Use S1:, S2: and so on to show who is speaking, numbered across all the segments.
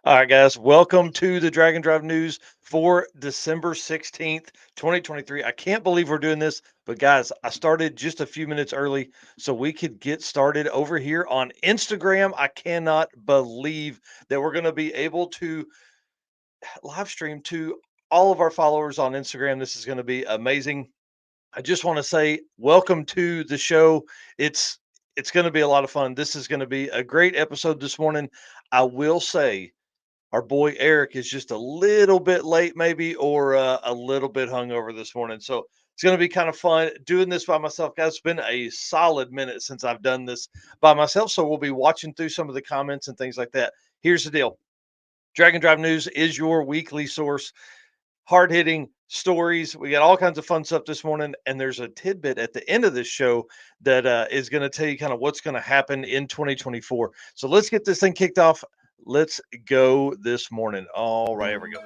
S1: All right, guys, welcome to the Drag and Drive News for December 16th, 2023. I can't believe we're doing this, but guys, I started just a few minutes early so we could get started over here on Instagram. I cannot believe that we're going to be able to live stream to all of our followers on Instagram. This is going to be amazing. I just want to say welcome to the show. It's it's going to be a lot of fun. This is going to be a great episode this morning. I will say our boy Eric is just a little bit late, maybe, or a little bit hungover this morning. So it's going to be kind of fun doing this by myself, guys. It's been a solid minute since I've done this by myself. So we'll be watching through some of the comments and things like that. Here's the deal. Dragon Drive News is your weekly source, hard hitting stories. We got all kinds of fun stuff this morning, and there's a tidbit at the end of this show that is going to tell you kind of what's going to happen in 2024. So let's get this thing kicked off. Let's go this morning. All right, here we go.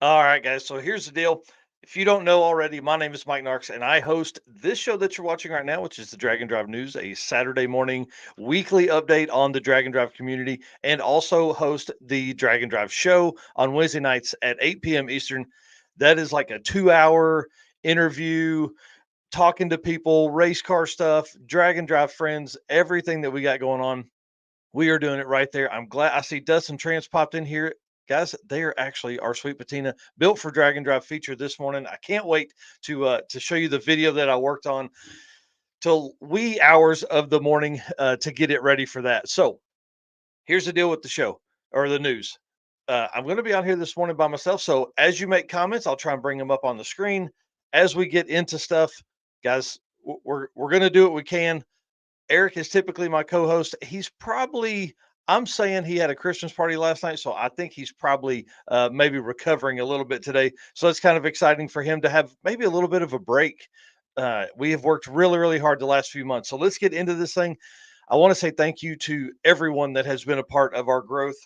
S1: All right, guys. So here's the deal. If you don't know already, my name is Mike Narks, and I host this show that you're watching right now, which is the Dragon Drive News, a Saturday morning weekly update on the Dragon Drive community, and also host the Dragon Drive show on Wednesday nights at 8 p.m. Eastern. That is like a 2 hour interview, talking to people, race car stuff, Dragon Drive friends, everything that we got going on. We are doing it right there. I'm glad I see Dustin Trans popped in here. Guys, they are actually our sweet patina built for drag and drive feature this morning. I can't wait to show you the video that I worked on till wee hours of the morning to get it ready for that. So here's the deal with the show or the news. I'm going to be out here this morning by myself. So as you make comments, I'll try and bring them up on the screen. As we get into stuff, guys, we're going to do what we can. Eric is typically my co-host. He's probably I'm saying he had a Christmas party last night, so I think he's probably maybe recovering a little bit today. So it's kind of exciting for him to have maybe a little bit of a break. We have worked really, really hard the last few months. So let's get into this thing. I want to say thank you to everyone that has been a part of our growth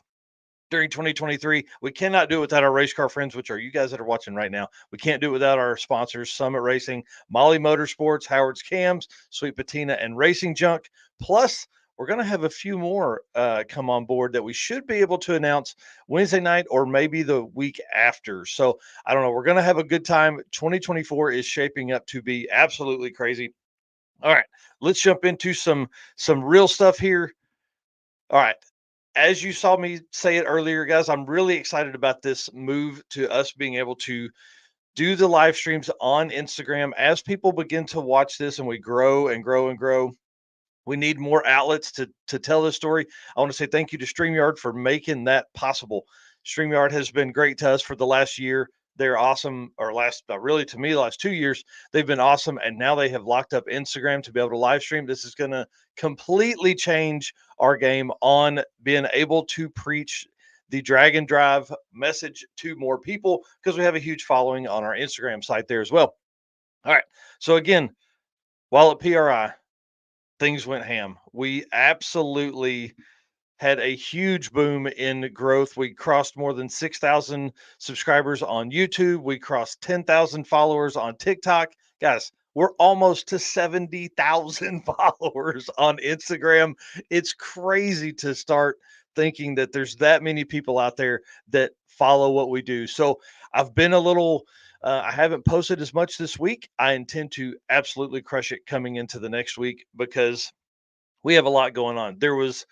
S1: during 2023. We cannot do it without our race car friends, which are you guys that are watching right now. We can't do it without our sponsors, Summit Racing, Molly Motorsports, Howard's Cams, Sweet Patina, and Racing Junk. Plus, we're going to have a few more come on board that we should be able to announce Wednesday night or maybe the week after. So I don't know. We're going to have a good time. 2024 is shaping up to be absolutely crazy. All right, let's jump into some real stuff here. All right, as you saw me say it earlier, guys, I'm really excited about this move to us being able to do the live streams on Instagram as people begin to watch this and we grow and grow and grow. We need more outlets to tell this story. I want to say thank you to StreamYard for making that possible. StreamYard has been great to us for the last year. They're awesome, or last really to me, the last 2 years, they've been awesome. And now they have locked up Instagram to be able to live stream. This is going to completely change our game on being able to preach the drag and drive message to more people because we have a huge following on our Instagram site there as well. All right. So again, while at PRI, things went ham. We absolutely had a huge boom in growth. We crossed more than 6,000 subscribers on YouTube. We crossed 10,000 followers on TikTok. Guys, we're almost to 70,000 followers on Instagram. It's crazy to start thinking that there's that many people out there that follow what we do. So I've been a little I haven't posted as much this week. I intend to absolutely crush it coming into the next week because we have a lot going on. There was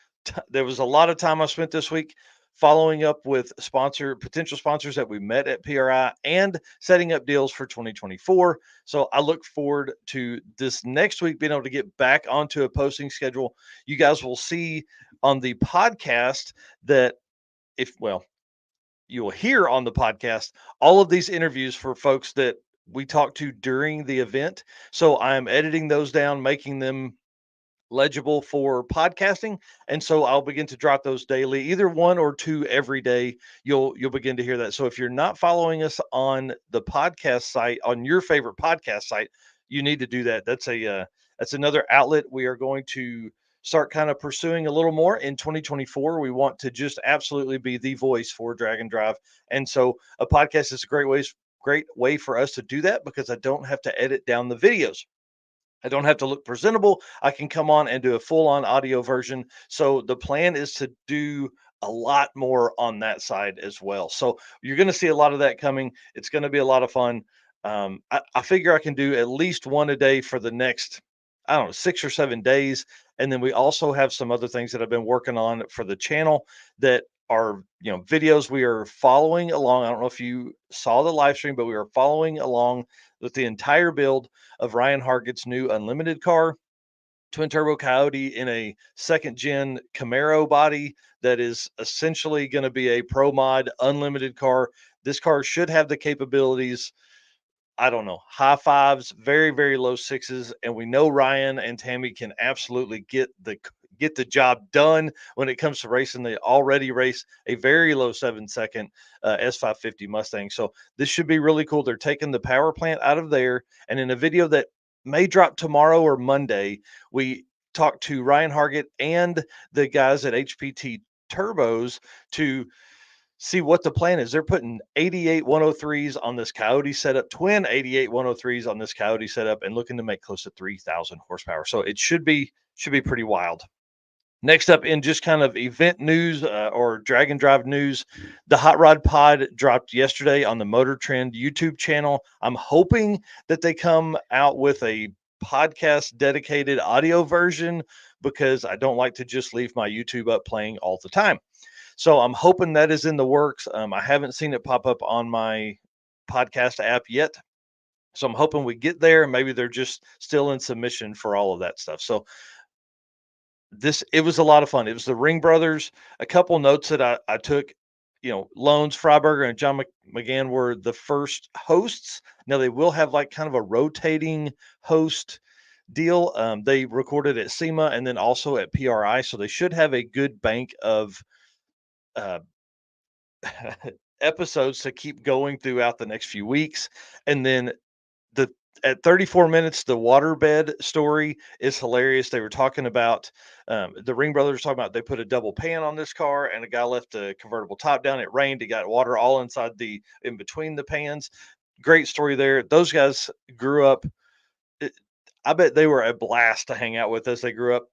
S1: a lot of time I spent this week following up with potential sponsors that we met at PRI and setting up deals for 2024. So I look forward to this next week being able to get back onto a posting schedule. You guys will see on the podcast that if well, you will hear on the podcast all of these interviews for folks that we talked to during the event. So I'm editing those down, making them legible for podcasting, and so I'll begin to drop those daily, either one or two every day. You'll begin to hear that. So if you're not following us on the podcast site, on your favorite podcast site, you need to do that. That's another outlet we are going to start kind of pursuing a little more in 2024. We want to just absolutely be the voice for Drag and Drive, and so a podcast is a great way for us to do that because I don't have to edit down the videos. I don't have to look presentable. I can come on and do a full on audio version. So the plan is to do a lot more on that side as well. So you're going to see a lot of that coming. It's going to be a lot of fun. I figure I can do at least one a day for the next, I don't know, 6 or 7 days. And then we also have some other things that I've been working on for the channel that are, videos we are following along. I don't know if you saw the live stream, but we are following along with the entire build of Ryan Hargett's new unlimited car, twin turbo Coyote in a second gen Camaro body that is essentially going to be a pro mod unlimited car. This car should have the capabilities, I don't know, high fives, very, very low sixes. And we know Ryan and Tammy can absolutely get the job done when it comes to racing. They already race a very low 7 second S550 Mustang. So this should be really cool. They're taking the power plant out of there. And in a video that may drop tomorrow or Monday, we talked to Ryan Hargett and the guys at HPT Turbos to see what the plan is. They're putting 88 103s on this Coyote setup, twin 88 103s on this Coyote setup, and looking to make close to 3,000 horsepower. So it should be pretty wild. Next up, in just kind of event news or drag and drive news, the Hot Rod Pod dropped yesterday on the Motor Trend YouTube channel. I'm hoping that they come out with a podcast dedicated audio version because I don't like to just leave my YouTube up playing all the time. So I'm hoping that is in the works. I haven't seen it pop up on my podcast app yet. So I'm hoping we get there. Maybe they're just still in submission for all of that stuff. So it was a lot of fun. It was the Ring brothers. A couple notes that I took, Loans, Freiberger, and John McGann were the first hosts. Now they will have like kind of a rotating host deal. They recorded at SEMA and then also at PRI. So they should have a good bank of uh, episodes to keep going throughout the next few weeks. And then the at 34 minutes, the waterbed story is hilarious. They were talking about the Ring brothers talking about they put a double pan on this car and a guy left a convertible top down. It rained. It got water all inside in between the pans. Great story there. Those guys grew up. it- I bet they were a blast to hang out with as they grew up.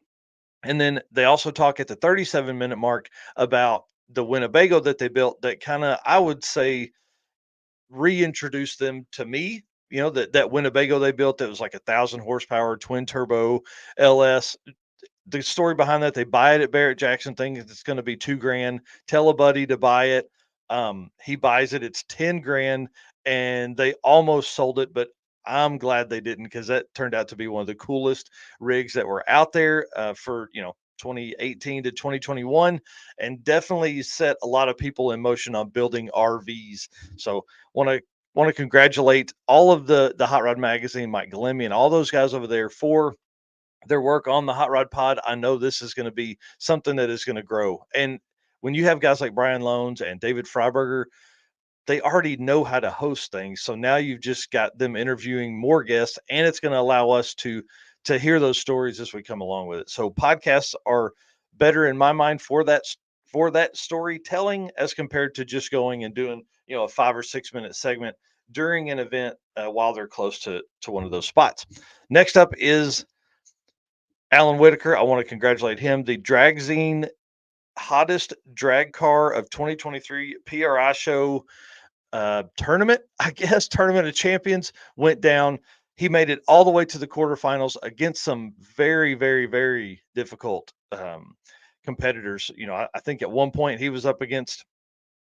S1: And then they also talk at the 37-minute mark about the Winnebago that they built that kind of, I would say, reintroduced them to me. That Winnebago they built that was like 1,000 horsepower twin turbo LS. The story behind that, they buy it at Barrett Jackson, thinking it's going to be 2 grand. Tell a buddy to buy it. He buys it. It's 10 grand, and they almost sold it, but I'm glad they didn't because that turned out to be one of the coolest rigs that were out there for 2018 to 2021, and definitely set a lot of people in motion on building RVs. So want to congratulate all of the Hot Rod Magazine, Mike Galemi, and all those guys over there for their work on the Hot Rod Pod. I know this is going to be something that is going to grow. And when you have guys like Brian Loans and David Freiberger, they already know how to host things. So now you've just got them interviewing more guests, and it's going to allow us to hear those stories as we come along with it. So podcasts are better in my mind for that storytelling as compared to just going and doing a 5 or 6 minute segment during an event while they're close to one of those spots. Next up is Alan Whitaker. I want to congratulate him. The Dragzine hottest drag car of 2023 PRI show tournament, I guess, tournament of champions went down. He made it all the way to the quarterfinals against some very, very, very difficult competitors. I think at one point he was up against,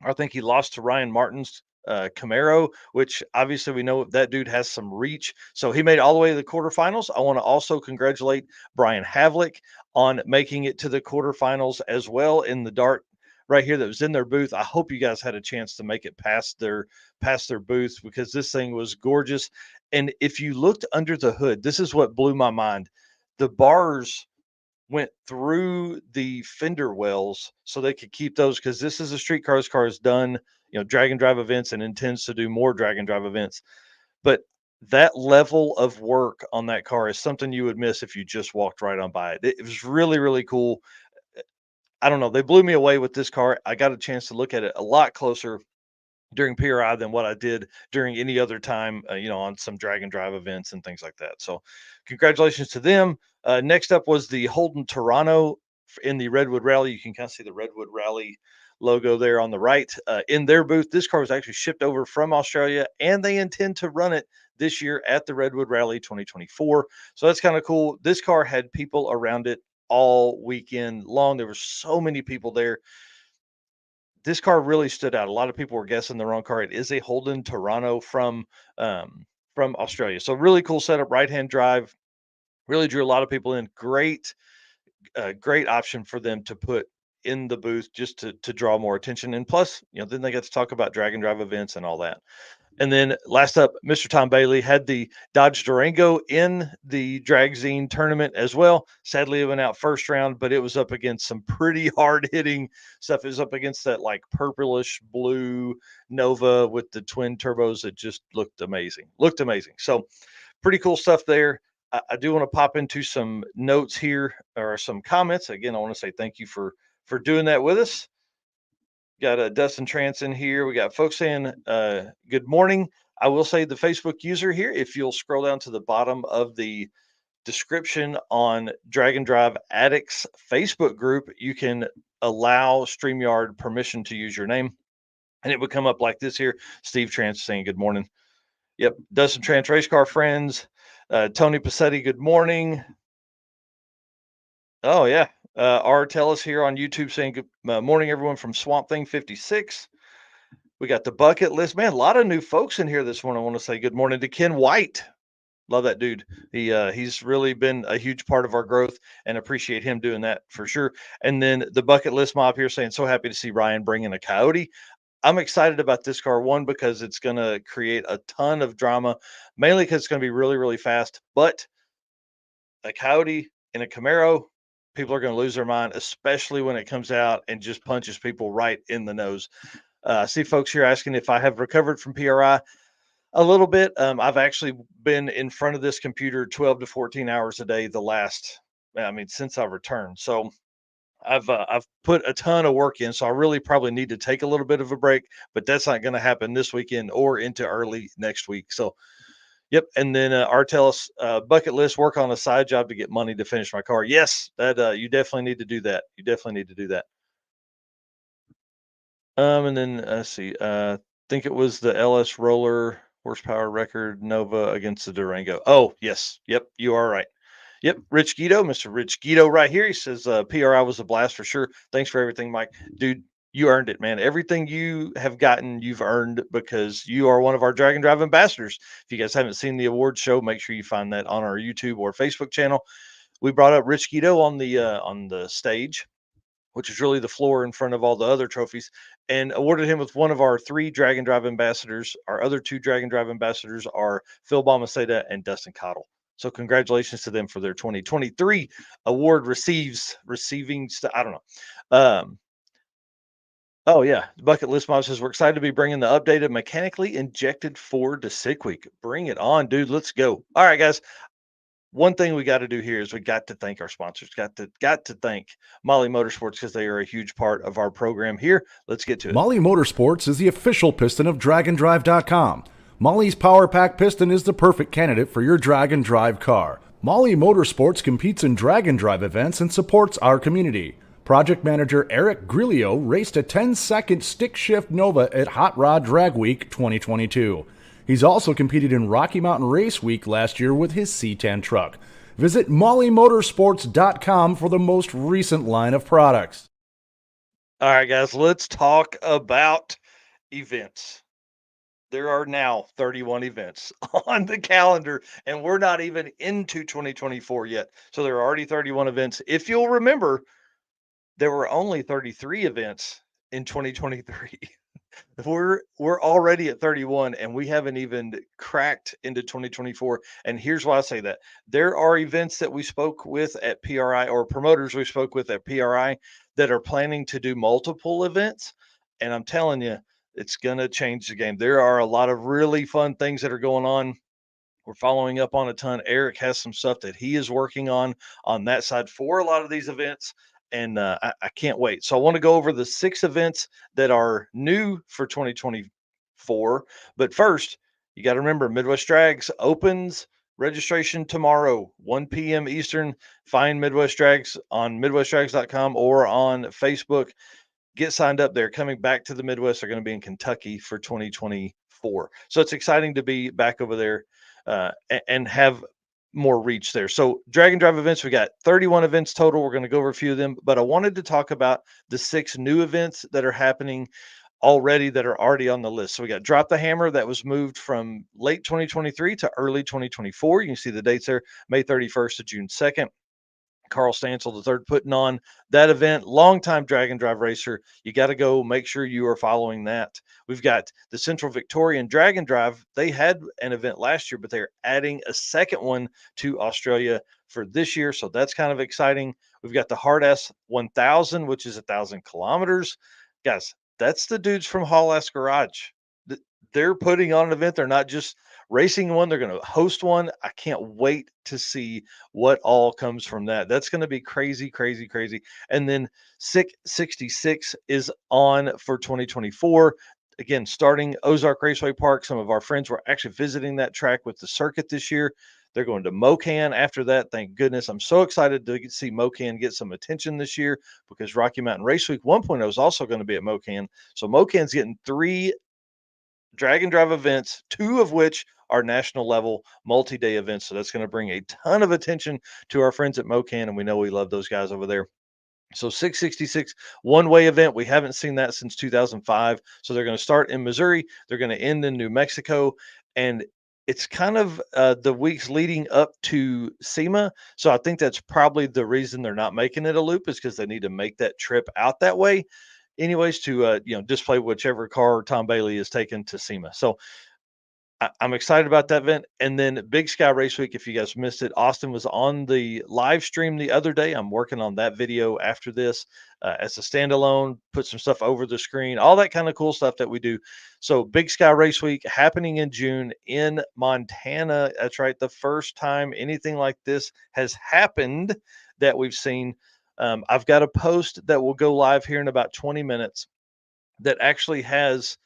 S1: I think he lost to Ryan Martin's Camaro, which obviously we know that dude has some reach. So he made it all the way to the quarterfinals. I want to also congratulate Brian Havlick on making it to the quarterfinals as well in the Dart right here that was in their booth. I hope you guys had a chance to make it past their booth because this thing was gorgeous. And if you looked under the hood, this is what blew my mind. The bars went through the fender wells so they could keep those because this is a street cars car has done, drag and drive events and intends to do more drag and drive events. But that level of work on that car is something you would miss if you just walked right on by it. It was really, really cool. I don't know. They blew me away with this car. I got a chance to look at it a lot closer during PRI than what I did during any other time, on some drag and drive events and things like that. So, congratulations to them. Next up was the Holden Toronto in the Redwood Rally. You can kind of see the Redwood Rally logo there on the right in their booth. This car was actually shipped over from Australia, and they intend to run it this year at the Redwood Rally 2024. So that's kind of cool. This car had people around it all weekend long. There were so many people there. This car really stood out. A lot of people were guessing the wrong car. It is a Holden Toronto from Australia. So really cool setup, right hand drive. Really drew a lot of people in. Great option for them to put in the booth just to draw more attention. And plus, then they get to talk about drag and drive events and all that. And then last up, Mr. Tom Bailey had the Dodge Durango in the Drag Zine tournament as well. Sadly, it went out first round, but it was up against some pretty hard hitting stuff. It was up against that like purplish blue Nova with the twin turbos. It just looked amazing. So pretty cool stuff there. I do want to pop into some notes here or some comments. Again, I want to say thank you for doing that with us. Got a Dustin Trance in here. We got folks saying good morning. I will say the Facebook user here, if you'll scroll down to the bottom of the description on Drag and Drive Addicts Facebook group, you can allow StreamYard permission to use your name. And it would come up like this here. Steve Trance saying good morning. Yep. Dustin Trance, Race Car Friends. Tony Passetti, good morning. Oh, yeah. R. Tellis here on YouTube saying good morning, everyone from Swamp Thing 56. We got the bucket list. Man, a lot of new folks in here this morning. I want to say good morning to Ken White. Love that dude. He's really been a huge part of our growth and appreciate him doing that for sure. And then the bucket list mob here saying, so happy to see Ryan bringing a Coyote. I'm excited about this car, one, because it's going to create a ton of drama, mainly because it's going to be really, really fast. But a Coyote in a Camaro, people are going to lose their mind, especially when it comes out and just punches people right in the nose. I see folks here asking if I have recovered from PRI. A little bit. I've actually been in front of this computer 12 to 14 hours a day since I returned. So I've put a ton of work in. So I really probably need to take a little bit of a break, but that's not going to happen this weekend or into early next week. So, yep. And then Artelis bucket list, work on a side job to get money to finish my car. Yes, that you definitely need to do that. You definitely need to do that. And then let's see. Think it was the LS Roller horsepower record Nova against the Durango. Oh, yes. Yep, you are right. Yep, Rich Guido, Mr. Rich Guido right here. He says PRI was a blast for sure. Thanks for everything, Mike. Dude, you earned it, man. Everything you have gotten, you've earned because you are one of our Drag and Drive ambassadors. If you guys haven't seen the award show, make sure you find that on our YouTube or Facebook channel. We brought up Rich Guido on the stage, which is really the floor in front of all the other trophies, and awarded him with one of our 3 Drag and Drive ambassadors. Our other 2 Drag and Drive ambassadors are Phil Balmaceda and Dustin Cottle. So congratulations to them for their 2023 award receiving. I don't know. Oh yeah, the bucket list mob says we're excited to be bringing the updated mechanically injected Ford to Sick Week. Bring it on, dude. Let's go. All right, guys. One thing we got to do here is we got to thank our sponsors. Got to thank Molly Motorsports because they are a huge part of our program here. Let's get to it.
S2: Molly Motorsports is the official piston of DragAndDrive.com. Molly's Power Pack piston is the perfect candidate for your drag and drive car. Molly Motorsports competes in drag and drive events and supports our community. Project manager Eric Grillo raced a 10-second stick shift Nova at Hot Rod Drag Week 2022. He's also competed in Rocky Mountain Race Week last year with his C10 truck. Visit mollymotorsports.com for the most recent line of products.
S1: All right, guys, let's talk about events. There are now 31 events on the calendar, and we're not even into 2024 yet. So there are already 31 events. If you'll remember, there were only 33 events in 2023. We're already at 31 and we haven't even cracked into 2024. And here's why I say that. There are events that we spoke with at PRI, or promoters we spoke with at PRI, that are planning to do multiple events. And I'm telling you, it's going to change the game. There are a lot of really fun things that are going on. We're following up on a ton. Eric has some stuff that he is working on that side for a lot of these events, and I can't wait. So I want to go over the 6 events that are new for 2024. But first, you got to remember Midwest Drags opens registration tomorrow, 1 p.m. Eastern. Find Midwest Drags on MidwestDrags.com or on Facebook. Get signed up. They're coming back to the Midwest. They're going to be in Kentucky for 2024. So it's exciting to be back over there and have more reach there. So Drag and Drive events, we got 31 events total. We're going to go over a few of them, but I wanted to talk about the 6 new events that are happening already that are already on the list. So we got Drop the Hammer that was moved from late 2023 to early 2024. You can see the dates there, May 31st to June 2nd. Carl Stansel III putting on that event. Longtime Drag and Drive racer. You got to go make sure you are following that. We've got the Central Victorian Drag and Drive. They had an event last year, but they're adding a second one to Australia for this year. So that's kind of exciting. We've got the Hard S 1000, which is 1,000 kilometers. Guys, that's the dudes from Hall Ass Garage. They're putting on an event. They're not just racing one, they're going to host one. I can't wait to see what all comes from that. That's going to be crazy, crazy, crazy. And then SICK 66 is on for 2024. Again, starting Ozark Raceway Park. Some of our friends were actually visiting that track with the circuit this year. They're going to Mocan after that. Thank goodness. I'm so excited to see Mocan get some attention this year because Rocky Mountain Race Week 1.0 is also going to be at Mocan. So Mocan's getting 3 Drag and Drive events, 2 of which are national level multi-day events. So that's going to bring a ton of attention to our friends at Mocan, and we know we love those guys over there. So 666 one-way event. We haven't seen that since 2005. So they're going to start in Missouri. They're going to end in New Mexico, and it's kind of the weeks leading up to SEMA. So I think that's probably the reason they're not making it a loop is because they need to make that trip out that way anyways to display whichever car Tom Bailey is taken to SEMA. So I'm excited about that event. And then Big Sky Race Week, if you guys missed it, Austin was on the live stream the other day. I'm working on that video after this as a standalone, put some stuff over the screen, all that kind of cool stuff that we do. So Big Sky Race Week happening in June in Montana. That's right. The first time anything like this has happened that we've seen. I've got a post that will go live here in about 20 minutes that actually has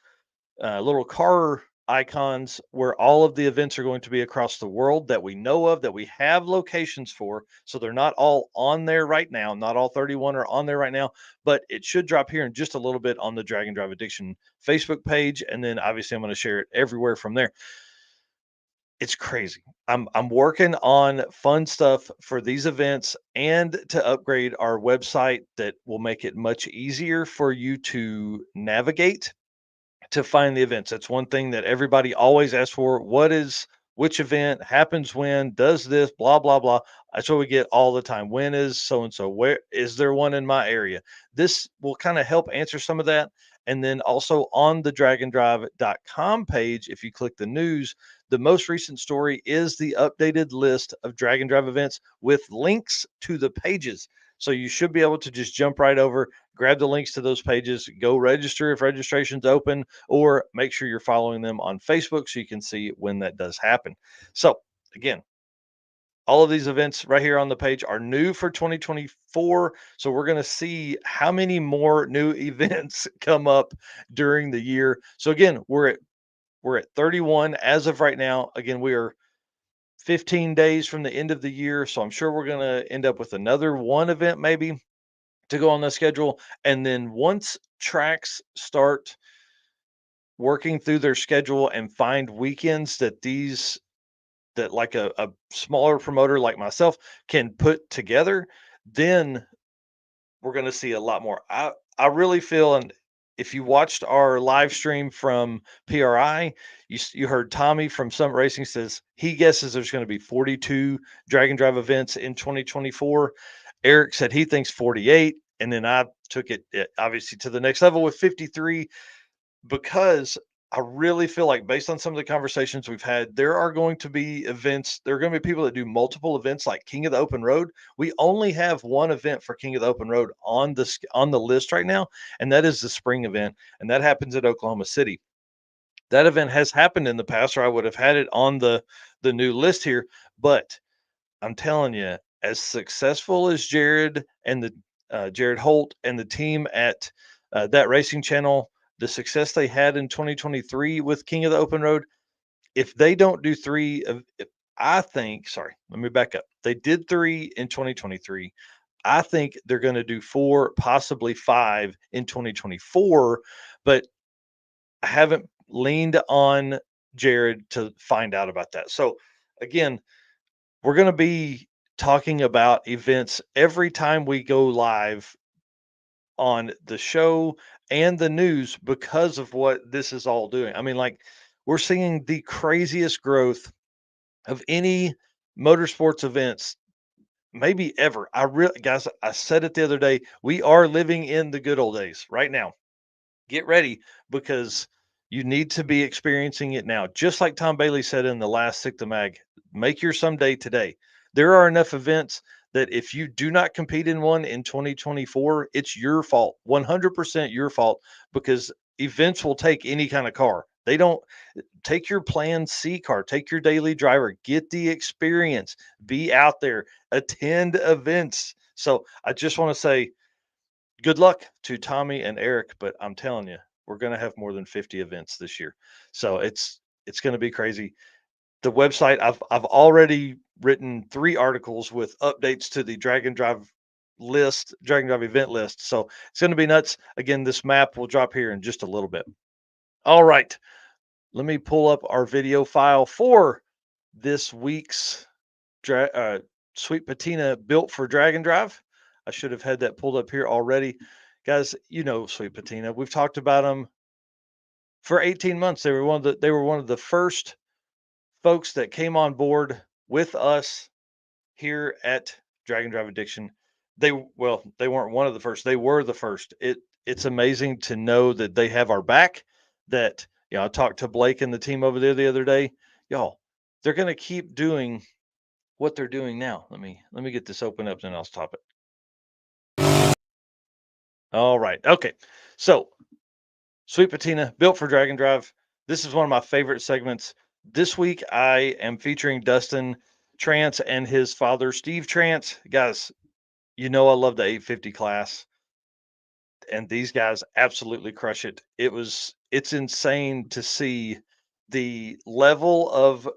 S1: little car icons where all of the events are going to be across the world that we know of, that we have locations for. So they're not all on there right now. Not all 31 are on there right now, but it should drop here in just a little bit on the Drag and Drive Addiction Facebook page. And then obviously I'm going to share it everywhere from there. It's crazy. I'm working on fun stuff for these events and to upgrade our website that will make it much easier for you to navigate to find the events. That's one thing that everybody always asks for. What is which event happens when, does this, blah, blah, blah. That's what we get all the time. When is so and so? Where is there one in my area? This will kind of help answer some of that. And then also on the dragandrive.com page, if you click the news, the most recent story is the updated list of Drag and Drive events with links to the pages. So you should be able to just jump right over, grab the links to those pages, go register if registration's open, or make sure you're following them on Facebook so you can see when that does happen. So again, all of these events right here on the page are new for 2024. So we're going to see how many more new events come up during the year. So again, we're at 31 as of right now. Again, we are 15 days from the end of the year, so I'm sure we're going to end up with another one event maybe to go on the schedule. And then once tracks start working through their schedule and find weekends that like a smaller promoter like myself can put together, then we're going to see a lot more. I really feel, and if you watched our live stream from PRI, you heard Tommy from Summit Racing says he guesses there's going to be 42 Drag and Drive events in 2024. Eric said he thinks 48. And then I took it obviously to the next level with 53 because I really feel like, based on some of the conversations we've had, there are going to be events. There are going to be people that do multiple events, like King of the Open Road. We only have one event for King of the Open Road on the list right now, and that is the spring event, and that happens at Oklahoma City. That event has happened in the past, or I would have had it on the new list here. But I'm telling you, as successful as Jared Holt and the team at that racing channel, the success they had in 2023 with King of the Open Road, if they don't do I think, sorry, let me back up. They did three in 2023. I think they're going to do four, possibly five in 2024, but I haven't leaned on Jared to find out about that. So, again, we're going to be talking about events every time we go live on the show and the news because of what this is all doing. I mean, like, we're seeing the craziest growth of any motorsports events maybe ever. Guys, I said it the other day, we are living in the good old days right now. Get ready, because you need to be experiencing it now. Just like Tom Bailey said in the last Sick the Mag, make your someday today. There are enough events that if you do not compete in one in 2024, it's your fault, 100% your fault, because events will take any kind of car. They don't take your Plan C car, take your daily driver, get the experience, be out there, attend events. So I just want to say, good luck to Tommy and Eric, but I'm telling you, we're going to have more than 50 events this year. So it's going to be crazy. The website, I've already written 3 articles with updates to the Dragon Drive event list. So it's going to be nuts. Again, this map will drop here in just a little bit. All right. Let me pull up our video file for this week's Sweet Patina built for Dragon Drive. I should have had that pulled up here already. Guys, you know Sweet Patina. We've talked about them for 18 months. They were one of the first folks that came on board with us here at Dragon Drive Addiction. They weren't one of the first. They were the first. It's amazing to know that they have our back. That, I talked to Blake and the team over there the other day. Y'all, they're going to keep doing what they're doing now. Let me get this open up, and I'll stop it. All right. Okay. So, Sweet Patina, built for Dragon Drive. This is one of my favorite segments. This week, I am featuring Dustin Trance and his father, Steve Trance. Guys, I love the 850 class, and these guys absolutely crush it. It's insane to see the level of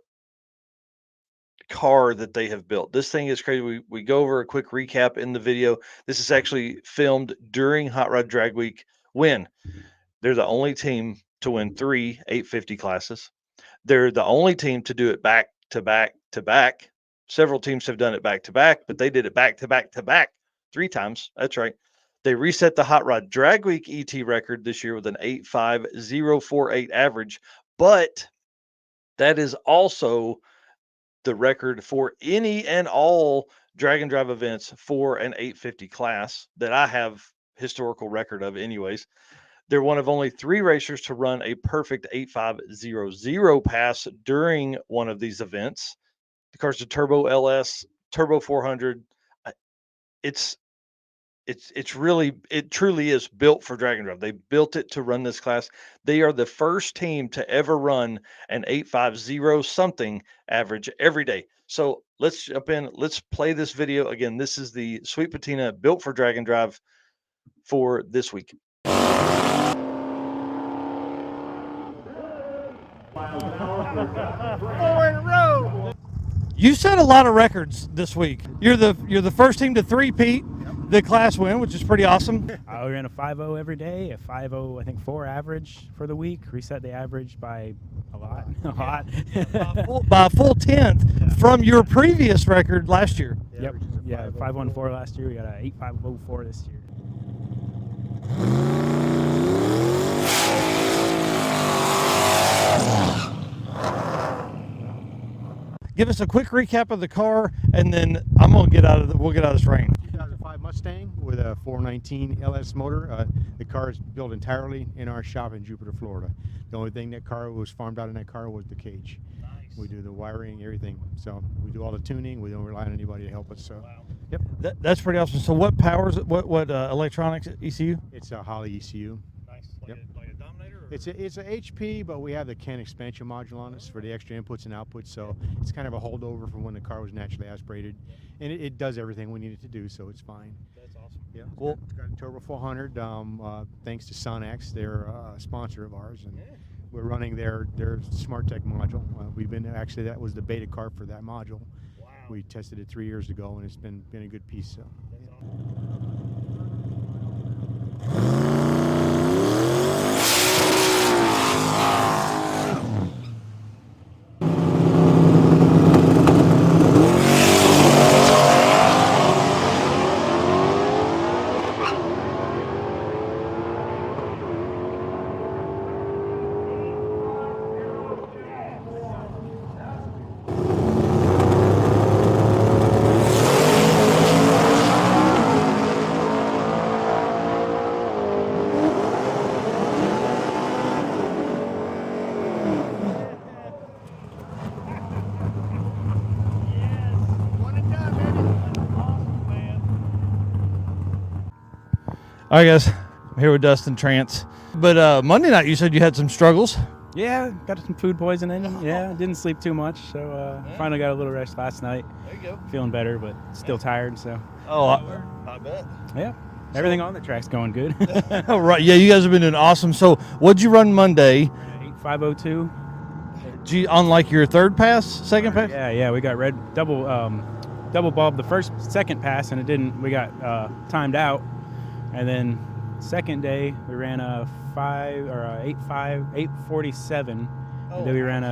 S1: car that they have built. This thing is crazy. We go over a quick recap in the video. This is actually filmed during Hot Rod Drag Week, when they're the only team to win 3 850 classes. They're the only team to do it back to back to back. Several teams have done it back to back, but they did it back to back to back 3 times. That's right. They reset the Hot Rod Drag Week ET record this year with an 85048 average, but that is also the record for any and all Dragon Drive events for an 850 class that I have historical record of anyways. They're one of only 3 racers to run a perfect 8500 pass during one of these events. The car's a Turbo LS, Turbo 400. It truly is built for Dragon Drive. They built it to run this class. They are the first team to ever run an 850 something average every day. So let's jump in. Let's play this video again. This is the Sweet Patina built for Dragon Drive for this week.
S3: You set a lot of records this week. You're the first team to three-peat the class win, which is pretty awesome.
S4: We ran a 5.0 every day, a 5.0, I think 4 average for the week. Reset the average by a lot.
S3: By a full 10th from your previous record last year.
S4: Yep. Yeah, 5.14 last year. We got a 8.504 this year.
S3: Give us a quick recap of the car, and then we'll get out of this rain.
S5: 2005 Mustang with a 419 LS motor. The car is built entirely in our shop in Jupiter, Florida. The only thing that car was farmed out in that car was the cage.
S3: Nice.
S5: We do the wiring, everything. So we do all the tuning. We don't rely on anybody to help us. So, yep.
S3: That's pretty awesome. So what powers it? What electronics ECU?
S5: It's a Holley ECU.
S3: Nice.
S5: Yep.
S3: Like a Dominator? Or?
S5: It's a HP, but we have the CAN expansion module on us for the extra inputs and outputs. So it's kind of a holdover from when the car was naturally aspirated, and it does everything we need it to do. So it's fine.
S3: That's awesome.
S5: Yeah.
S3: Cool.
S5: It's got a Turbo 400. Thanks to Sonax, they're a sponsor of ours, and we're running their Smart Tech module. That was the beta car for that module.
S3: Wow.
S5: We tested it 3 years ago, and it's been a good piece. So.
S3: That's awesome. All right, guys. I'm here with Dustin Trance. But Monday night, you said you had some struggles.
S4: Yeah, got some food poisoning. Yeah, didn't sleep too much, so finally got a little rest last night.
S1: There you go.
S4: Feeling better, but still tired. So
S1: Oh, I bet.
S4: yeah, everything on the track's going good.
S3: Oh, right. Yeah, you guys have been doing awesome. So what'd you run Monday?
S4: 8502.
S3: On like your third pass, second pass?
S4: Yeah, we got red double bulb the second pass, and it didn't. We got timed out, and then second day we ran a 847.
S1: Oh,
S4: and then we ran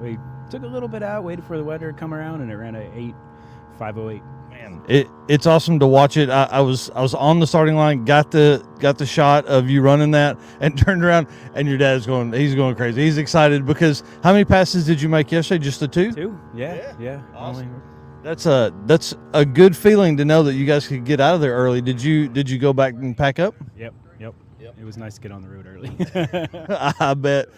S4: we took a little bit out, waited for the weather to come around, and it ran a 8508.
S3: Man, it's awesome to watch it. I was on the starting line, got the shot of you running that, and turned around, and your dad's he's going crazy. He's excited because how many passes did you make yesterday? Just the two?
S4: Two? Yeah.
S1: Awesome.
S3: That's a good feeling to know that you guys could get out of there early. Did you go back and pack up?
S4: Yep. It was nice to get on the road early.
S3: I bet.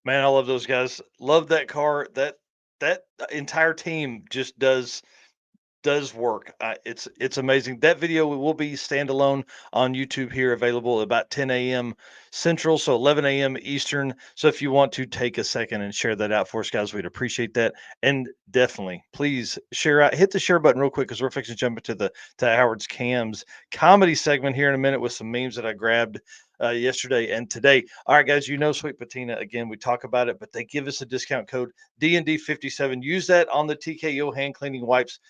S1: Man, I love those guys. Love that car. That entire team just does work. It's amazing. That video will be standalone on YouTube here, available about 10 a.m. Central, so 11 a.m. Eastern. So if you want to take a second and share that out for us, guys, we'd appreciate that. And definitely, please share out. Hit the share button real quick because we're fixing to jump into to Howard's Cams comedy segment here in a minute with some memes that I grabbed yesterday and today. All right, guys, Sweet Patina. Again, we talk about it, but they give us a discount code DND57. Use that on the TKO hand cleaning wipes.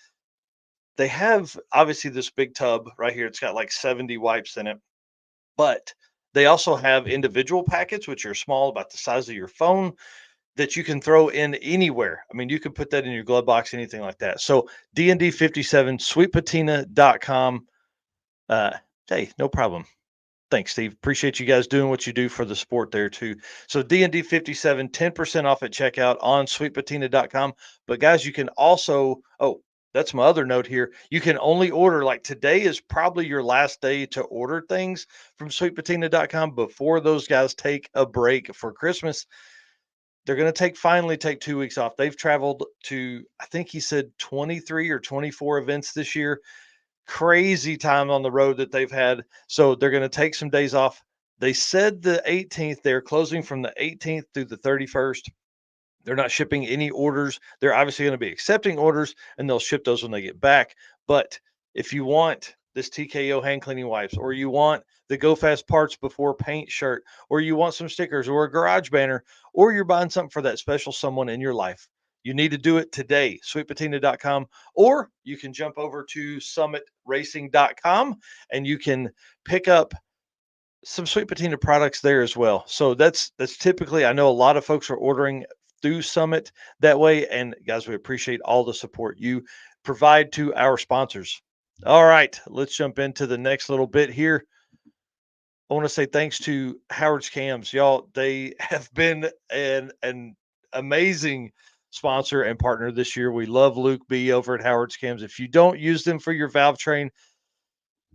S1: They have obviously this big tub right here. It's got like 70 wipes in it, but they also have individual packets, which are small, about the size of your phone, that you can throw in anywhere. I mean, you could put that in your glove box, anything like that. So DND57, sweetpatina.com. Hey, no problem. Thanks, Steve. Appreciate you guys doing what you do for the sport there too. So D&D 57, 10% off at checkout on sweetpatina.com. But guys, you can also, oh, that's my other note here. You can only order, like today is probably your last day to order things from sweetpatina.com before those guys take a break for Christmas. They're going to finally take 2 weeks off. They've traveled to, I think he said 23 or 24 events this year. Crazy time on the road that they've had. So they're going to take some days off. They said the 18th, they're closing from the 18th through the 31st. They're not shipping any orders. They're obviously going to be accepting orders and they'll ship those when they get back. But if you want this TKO hand cleaning wipes, or you want the Go Fast parts before paint shirt, or you want some stickers or a garage banner, or you're buying something for that special someone in your life, you need to do it today. Sweetpatina.com, or you can jump over to summitracing.com and you can pick up some Sweet Patina products there as well. So that's typically, I know a lot of folks are ordering through Summit that way. And guys, we appreciate all the support you provide to our sponsors. All right, let's jump into the next little bit here. I want to say thanks to Howard's Cams, y'all. They have been an amazing sponsor and partner this year. We love Luke B over at Howard's Cams. If you don't use them for your valve train,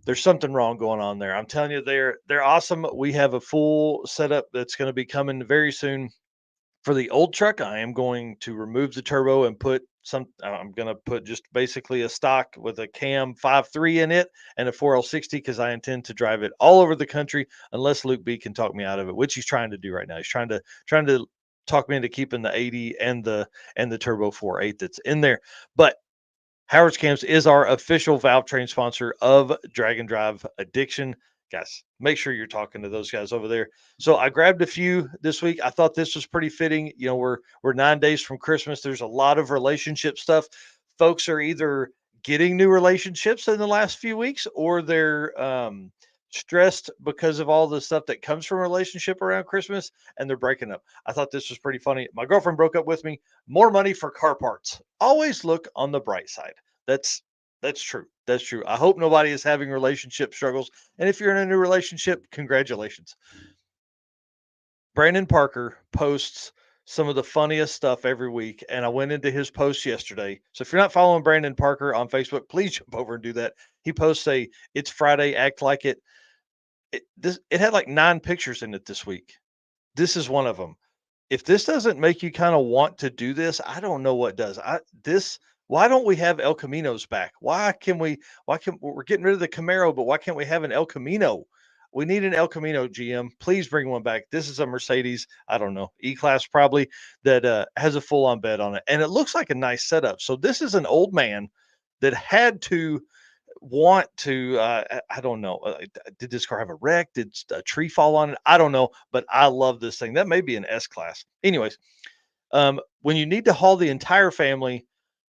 S1: there's something wrong going on there. I'm telling you, they're awesome. We have a full setup that's going to be coming very soon. For the old truck, I am going to remove the turbo and put I'm going to put just basically a stock with a cam 5.3 in it and a 4L60 because I intend to drive it all over the country unless Luke B can talk me out of it, which he's trying to do right now. He's trying to talk me into keeping the 80 and the turbo 4.8 that's in there. But Howard's Cams is our official valve train sponsor of Drag and Drive Addiction. Guys, make sure you're talking to those guys over there. So I grabbed a few this week. I thought this was pretty fitting. You know, we're 9 days from Christmas. There's a lot of relationship stuff. Folks are either getting new relationships in the last few weeks or they're stressed because of all the stuff that comes from a relationship around Christmas and they're breaking up. I thought this was pretty funny. My girlfriend broke up with me. More money for car parts. Always look on the bright side. That's true. That's true. I hope nobody is having relationship struggles. And if you're in a new relationship, congratulations. Brandon Parker posts some of the funniest stuff every week, and I went into his post yesterday. So if you're not following Brandon Parker on Facebook, please jump over and do that. He posts a "It's Friday, act like it." It had like 9 pictures in it this week. This is one of them. If this doesn't make you kind of want to do this, I don't know what does. Why don't we have El Caminos back? We're getting rid of the Camaro, but why can't we have an El Camino? We need an El Camino, GM. Please bring one back. This is a Mercedes, I don't know, E-Class probably, that has a full-on bed on it. And it looks like a nice setup. So this is an old man that had to want to I don't know, did this car have a wreck, did a tree fall on it, I don't know, but I love this thing. That may be an S class. Anyways, when you need to haul the entire family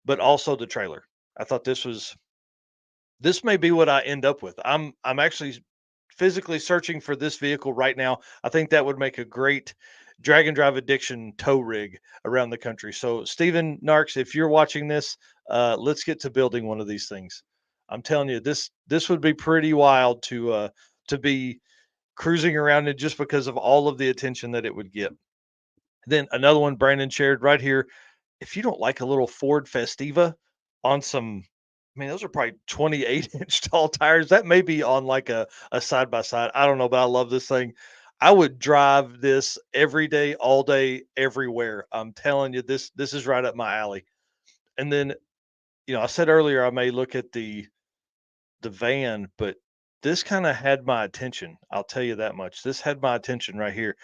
S1: but also the trailer, I thought this may be what I end up with. I'm actually physically searching for this vehicle right now. I think that would make a great drag and drive addiction tow rig around the country. So Stephen Narks, if you're watching this, let's get to building one of these things. I'm telling you, this would be pretty wild to be cruising around it just because of all of the attention that it would get. Then another one Brandon shared right here. If you don't like a little Ford Festiva on some, I mean, those are probably 28-inch tall tires. That may be on like a side by side. I don't know, but I love this thing. I would drive this every day, all day, everywhere. I'm telling you, this is right up my alley. And then, I said earlier I may look at the van, but this kind of had my attention. I'll tell you that much. This had my attention right here.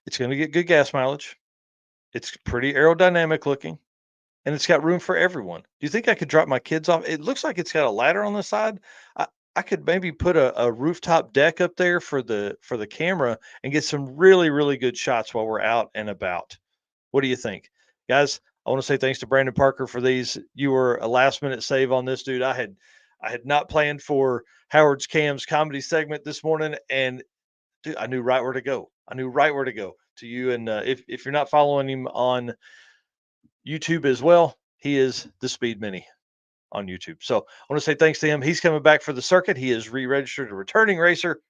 S1: It's going to get good gas mileage. It's pretty aerodynamic looking, and it's got room for everyone. Do you think I could drop my kids off? It looks like it's got a ladder on the side. I, I could maybe put a rooftop deck up there for the camera and get some really, really good shots while we're out and about. What do you think? Guys, I want to say thanks to Brandon Parker for these. You were a last minute save on this, dude. I had not planned for Howard's Cam's comedy segment this morning, and dude, I knew right where to go. I knew right where to go to you. And if you're not following him on YouTube as well, he is the Speed Mini. on YouTube. So I want to say thanks to him. He's coming back for the circuit. He is re-registered a returning racer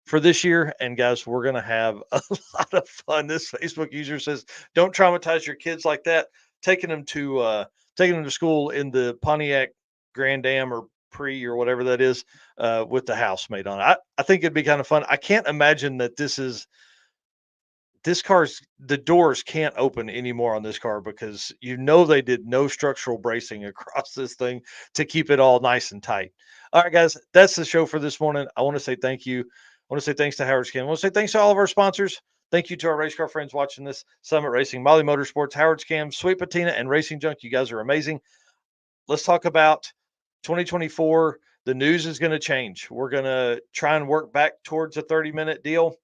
S1: for this year. And guys, we're going to have a lot of fun. This Facebook user says, don't traumatize your kids like that. Taking them to school in the Pontiac Grand Am or Pre or whatever that is, with the housemaid on it. I think it'd be kind of fun. I can't imagine that this car's the doors can't open anymore on this car because they did no structural bracing across this thing to keep it all nice and tight. All right, guys, that's the show for this morning. I want to say thank you. I want to say thanks to Howard's Cam. I want to say thanks to all of our sponsors. Thank you to our race car friends watching this: Summit Racing, Molly Motorsports, Howard's Cam, Sweet Patina, and Racing Junk. You guys are amazing. Let's talk about 2024. The news is going to change. We're going to try and work back towards a 30-minute deal.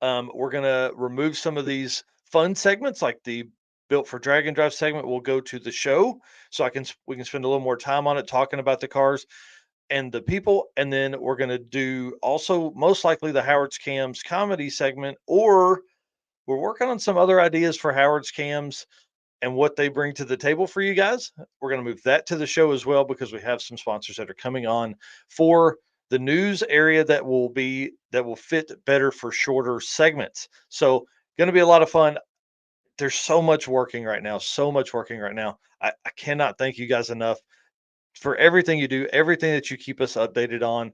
S1: We're going to remove some of these fun segments, like the Built for Drag and Drive segment will go to the show, so we can spend a little more time on it talking about the cars and the people. And then we're going to do also most likely the Howard's Cams comedy segment, or we're working on some other ideas for Howard's Cams and what they bring to the table for you guys. We're going to move that to the show as well, because we have some sponsors that are coming on for the news area that will fit better for shorter segments. So going to be a lot of fun. There's so much working right now. I cannot thank you guys enough for everything you do, everything that you keep us updated on.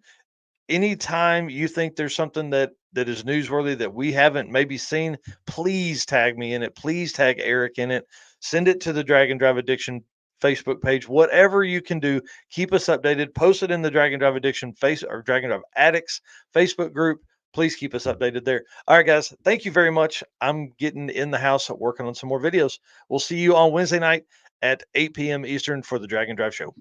S1: Anytime you think there's something that is newsworthy that we haven't maybe seen, please tag me in it. Please tag Eric in it. Send it to the Drag and Drive Addiction Facebook page. Whatever you can do, keep us updated. Post it in the Drag and Drive Addiction or Drag and Drive Addicts Facebook group. Please keep us updated there. All right, guys. Thank you very much. I'm getting in the house working on some more videos. We'll see you on Wednesday night at 8 p.m. Eastern for the Drag and Drive show.